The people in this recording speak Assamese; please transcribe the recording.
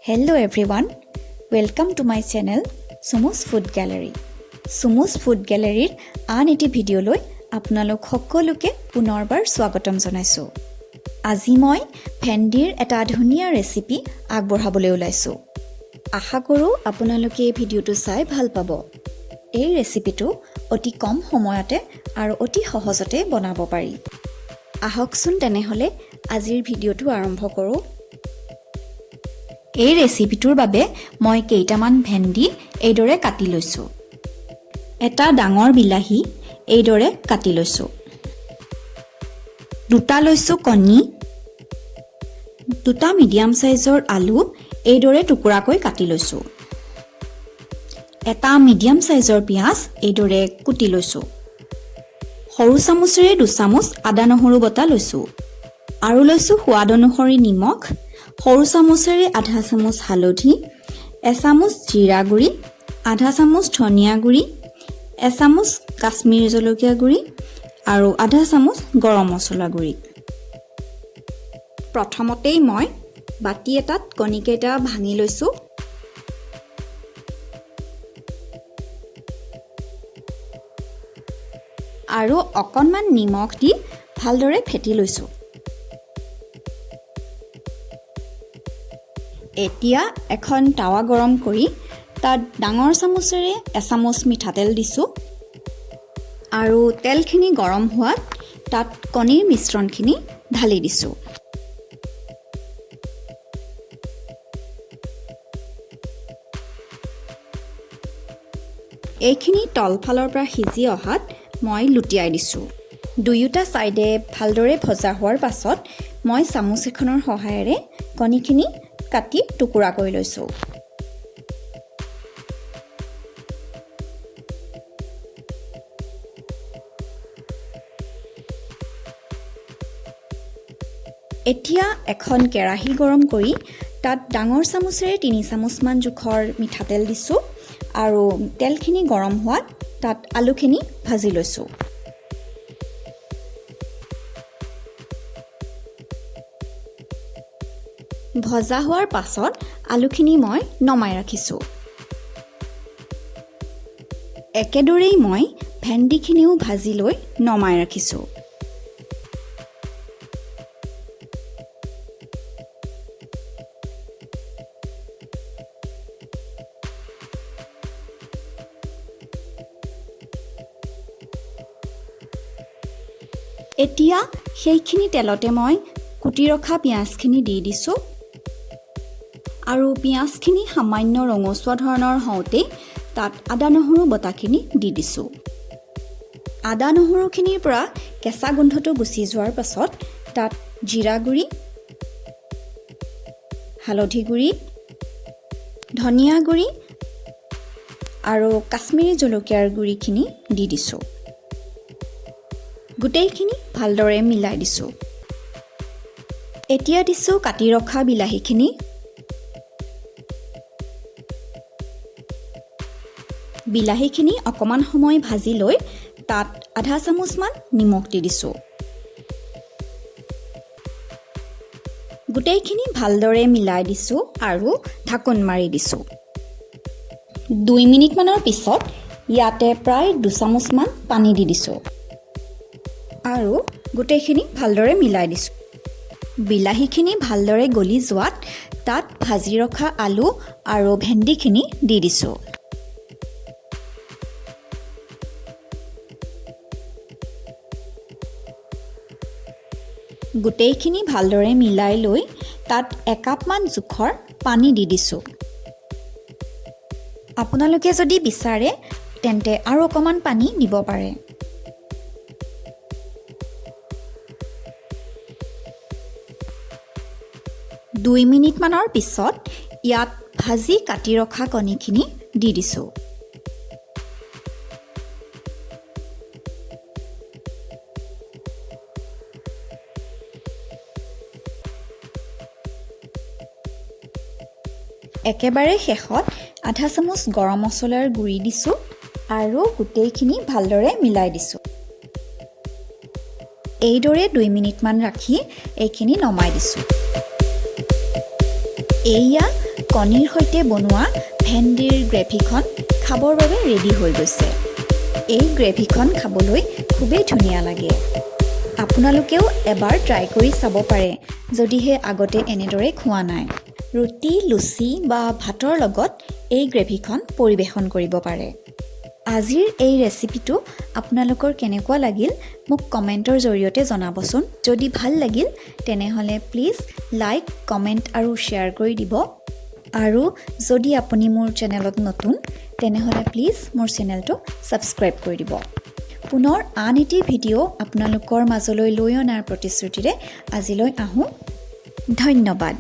Hello everyone, welcome to my channel SuMu's Food Gallery. SuMu's Food Gallery আন এটি ভিডিঅ'লৈ আপোনালোক সকলোকে পুনৰবাৰ স্বাগতম জনাইছো। আজি মই ভেন্দিৰ এটা ধুনীয়া ৰেচিপি আগবঢ়াবলৈ ওলাইছো। আশা কৰো আপোনালোকে এই ভিডিঅ'টো চাই ভাল পাব। এই ৰেচিপিটো অতি কম সময়তে আৰু অতি সহজতে বনাব পাৰি। আহকচোন তেনেহলে আজিৰ ভিডিঅ'টো আৰম্ভ কৰো। এই ৰেচিপিটোৰ বাবে মই কেইটামান ভেন্দি এইদৰে কাটি লৈছো। এটা ডাঙৰ বিলাহী এইদৰে কাটি লৈছো। দুটা লৈছো কণী, দুটা মিডিয়াম সাইজৰ আলু এইদৰে টুকুৰাকৈ কাটি লৈছো। এটা মিডিয়াম সাইজৰ পিয়াজ এইদৰে কুটি লৈছো। সৰু চামুচেৰে 2 চামুচ আদা নহৰু বটা লৈছো আৰু লৈছো সোৱাদ অনুসৰি নিমখ, সৰু চামুচেৰে আধা চামুচ হালধি, 1 চামুচ জিৰা গুড়ি, আধা চামুচ ধনিয়া গুড়ি, 1 চামুচ কাশ্মীৰী জলকীয়া গুড়ি আৰু আধা চামুচ গৰম মছলা গুড়ি। প্ৰথমতেই মই বাটি এটাত কণীকেইটা ভাঙি লৈছো। আৰু অকণমান নিমখ দি ভালদৰে ফেটি লৈছো। এতিয়া এখন টাৱা গৰম কৰি তাত ডাঙৰ চামুচেৰে 1 চামুচ মিঠাতেল দিছো আৰু তেলখিনি গৰম হোৱাত তাত কণীৰ মিশ্ৰণখিনি ঢালি দিছো। এইখিনি তলফালৰ পৰা সিজি অহাত মই লুটিয়াই দিছো। দুয়োটা সাইডে ভালদৰে ভজা হোৱাৰ পাছত মই চামুচ এখনৰ সহায়েৰে কণীখিনি কাটি টুকুৰা কৰি লৈছো। এতিয়া এখন কেৰাহী গৰম কৰি তাত ডাঙৰ চামুচেৰে 3 চামুচ মান জোখৰ মিঠাতেল দিছো আৰু তেলখিনি গৰম হোৱাত তাত আলুখিনি ভাজি লৈছো। ভজা হোৱাৰ পাছত আলুখিনি মই নমাই ৰাখিছো। একেদৰেই মই ভেন্দিখিনিও ভাজি লৈ নমাই ৰাখিছো। এতিয়া সেইখিনি তেলতে মই কুটি ৰখা পিয়াজখিনি দি দিছো আৰু পিয়াজখিনি সামান্য ৰঙচুৱা ধৰণৰ হওঁতে তাত আদা নহৰু বটাখিনি দি দিছো। আদা নহৰুখিনিৰ পৰা কেঁচা গোন্ধটো গুচি যোৱাৰ পাছত তাত জিৰা গুড়ি, হালধি গুড়ি, ধনিয়া গুড়ি আৰু কাশ্মীৰী জলকীয়াৰ গুড়িখিনি দি দিছো। গোটেইখিনি ভালদৰে মিলাই দিছো। এতিয়া দিছো কাটি ৰখা বিলাহীখিনি। বিলাহীখিনি অকমান সময় ভাজি লৈ তাত আধা চামুচ মান নিমখ দি দিছো। গোটেইখিনি ভালদৰে মিলাই দিছো আৰু ঢাকন মাৰি দিছো। 2 মিনিট মানৰ পিছত ইয়াতে প্ৰায় 2 চামুচ মান পানী দি দিছো আৰু গোটেইখিনি ভালদৰে মিলাই দিছো। বিলাহীখিনি ভালদৰে গলি যোৱাত তাত ভাজি ৰখা আলু আৰু ভেন্দিখিনি দি দিছো। গোটেইখিনি ভালদৰে মিলাই লৈ তাত 1 কাপ মান জোখৰ পানী দি দিছো। আপোনালোকে যদি বিচাৰে তেন্তে আৰু অকমান পানী দিব পাৰে। দুই মিনিট মানৰ পিছত ইয়াত ভাজি কাটি ৰখা কণীখিনি দি দিছো। একেবাৰে শেষত আধা চামুচ গৰম মছলাৰ গুড়ি দিছো আৰু গোটেইখিনি ভালদৰে মিলাই দিছো। এইদৰে 2 মিনিট মান ৰাখি এইখিনি নমাই দিছো। এয়া কণীৰ সৈতে বনোৱা ভেন্দিৰ গ্ৰেভিখন খাবৰ বাবে ৰেডি হৈ গৈছে। এই গ্ৰেভিখন খাবলৈ খুবেই ধুনীয়া লাগে। আপোনালোকেও এবাৰ ট্ৰাই কৰি চাব পাৰে যদিহে আগতে এনেদৰে খোৱা নাই। ৰুটি, লুচি বা ভাতৰ লগত এই গ্ৰেভিখন পৰিৱেশন কৰিব পাৰে। আজিৰ এই ৰেচিপিটো আপোনালোকৰ কেনেকুৱা লাগিল মোক কমেণ্টৰ জৰিয়তে জনাবচোন। যদি ভাল লাগিল তেনেহ'লে প্লিজ লাইক, কমেণ্ট আৰু শ্বেয়াৰ কৰি দিব। আৰু যদি আপুনি মোৰ চেনেলত নতুন তেনেহ'লে প্লিজ মোৰ চেনেলটো ছাবস্ক্ৰাইব কৰি দিব। পুনৰ আন এটি ভিডিঅ' আপোনালোকৰ মাজলৈ লৈ অনাৰ প্ৰতিশ্ৰুতিৰে আজিলৈ আহোঁ। ধন্যবাদ।